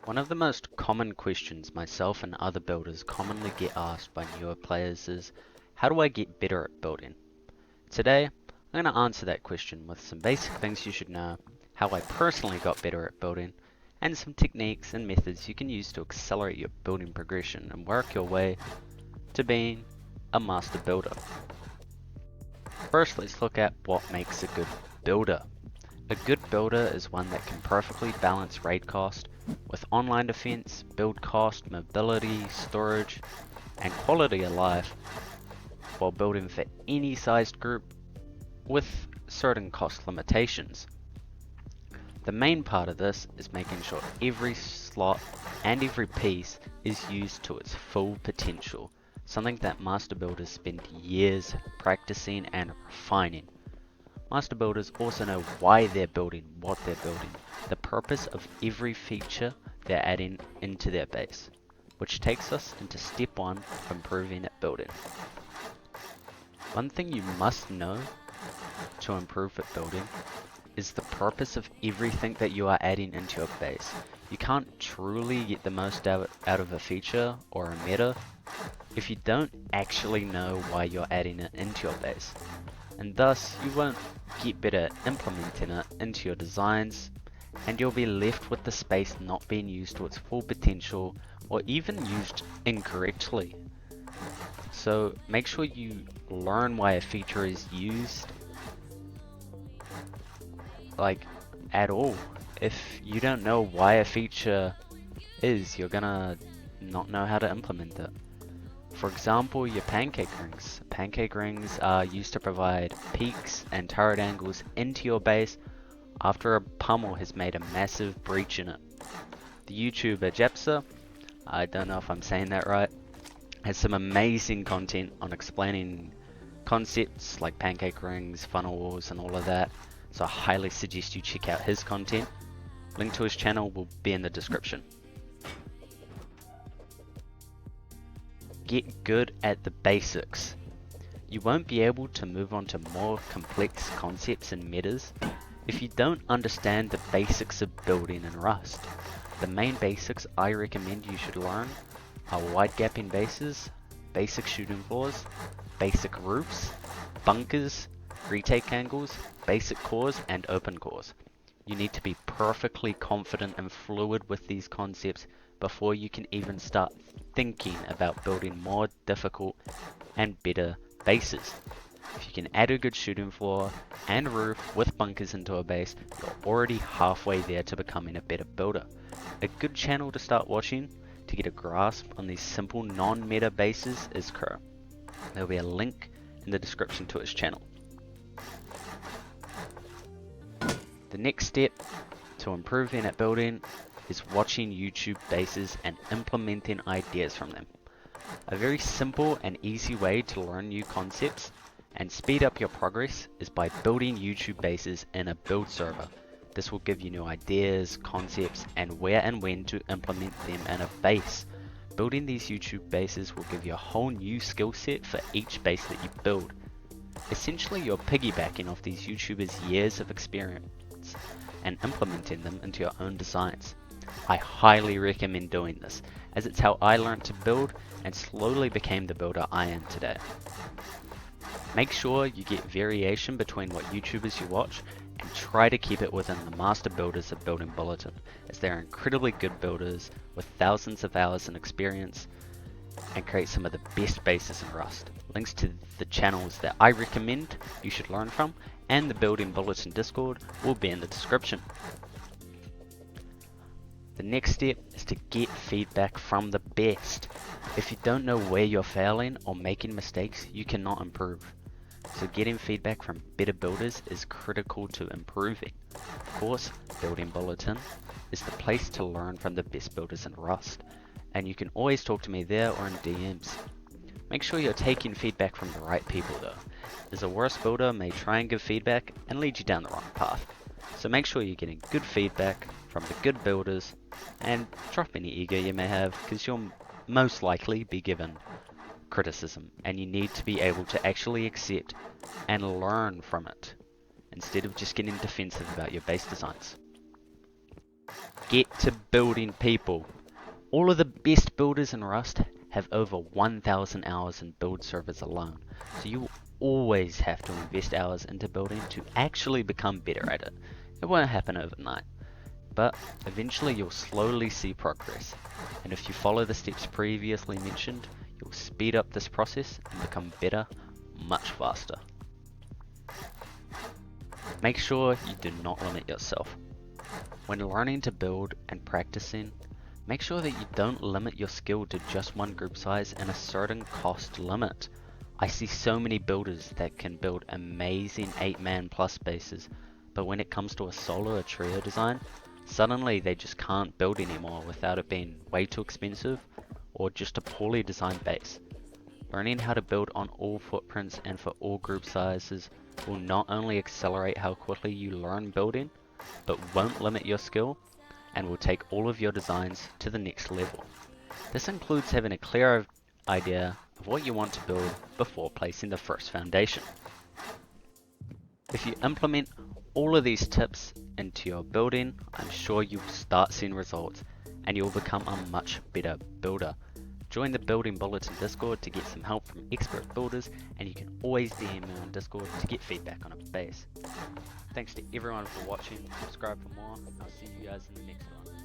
One of the most common questions myself and other builders commonly get asked by newer players is, how do I get better at building? Today, I'm going to answer that question with some basic things you should know, how I personally got better at building, and some techniques and methods you can use to accelerate your building progression and work your way to being a master builder. First, let's look at what makes a good builder. A good builder is one that can perfectly balance raid cost with online defense, build cost, mobility, storage, and quality of life while building for any sized group with certain cost limitations. The main part of this is making sure every slot and every piece is used to its full potential, something that master builders spend years practicing and refining. Master builders also know why they're building what they're building, the purpose of every feature they're adding into their base, which takes us into step 1 of improving at building. One thing you must know to improve at building is the purpose of everything that you are adding into your base. You can't truly get the most out of a feature or a meta if you don't actually know why you're adding it into your base, and thus you won't get better at implementing it into your designs, and you'll be left with the space not being used to its full potential or even used incorrectly. So make sure you learn why a feature is used, like, at all. If you don't know why a feature is, you're gonna not know how to implement it. For example, your pancake rings. Pancake rings are used to provide peaks and turret angles into your base after a pummel has made a massive breach in it. The YouTuber Japsa, I don't know if I'm saying that right, has some amazing content on explaining concepts like pancake rings, funnel walls, and all of that, so I highly suggest you check out his content. Link to his channel will be in the description. Get good at the basics. You won't be able to move on to more complex concepts and metas if you don't understand the basics of building in Rust. The main basics I recommend you should learn are wide gapping bases, basic shooting floors, basic roofs, bunkers, retake angles, basic cores, and open cores. You need to be perfectly confident and fluid with these concepts before you can even start thinking about building more difficult and better bases. If you can add a good shooting floor and roof with bunkers into a base, you're already halfway there to becoming a better builder. A good channel to start watching to get a grasp on these simple non-meta bases is Crow. There'll be a link in the description to his channel. The next step to improving at building is watching YouTube bases and implementing ideas from them. A very simple and easy way to learn new concepts and speed up your progress is by building YouTube bases in a build server. This will give you new ideas, concepts, and where and when to implement them in a base. Building these YouTube bases will give you a whole new skill set for each base that you build. Essentially, you're piggybacking off these YouTubers' years of experience and implementing them into your own designs. I highly recommend doing this, as it's how I learned to build and slowly became the builder I am today. Make sure you get variation between what YouTubers you watch and try to keep it within the master builders of Building Bulletin, as they're incredibly good builders with thousands of hours in experience and create some of the best bases in Rust. Links to the channels that I recommend you should learn from and the Building Bulletin Discord will be in the description. The next step is to get feedback from the best. If you don't know where you're failing or making mistakes, you cannot improve. So getting feedback from better builders is critical to improving. Of course, Building Bulletin is the place to learn from the best builders in Rust, and you can always talk to me there or in DMs. Make sure you're taking feedback from the right people though, as a worse builder may try and give feedback and lead you down the wrong path. So make sure you're getting good feedback from the good builders and drop any ego you may have, because you'll most likely be given criticism and you need to be able to actually accept and learn from it instead of just getting defensive about your base designs. get to building, people. All of the best builders in Rust have over 1,000 hours in build servers alone, so you will always have to invest hours into building to actually become better at it. It won't happen overnight, but eventually you'll slowly see progress, and if you follow the steps previously mentioned, you'll speed up this process and become better much faster. Make sure you do not limit yourself. When learning to build and practicing, make sure that you don't limit your skill to just one group size and a certain cost limit. I see so many builders that can build amazing 8-man plus bases, but when it comes to a solo or trio design, suddenly they just can't build anymore without it being way too expensive or just a poorly designed base. Learning how to build on all footprints and for all group sizes will not only accelerate how quickly you learn building, but won't limit your skill and will take all of your designs to the next level. This includes having a clear idea of what you want to build before placing the first foundation. If you implement all of these tips into your building, I'm sure you'll start seeing results and you'll become a much better builder. Join the Building Bulletin Discord to get some help from expert builders, and you can always DM me on Discord to get feedback on a base. Thanks to everyone for watching. Subscribe for more. I'll see you guys in the next one.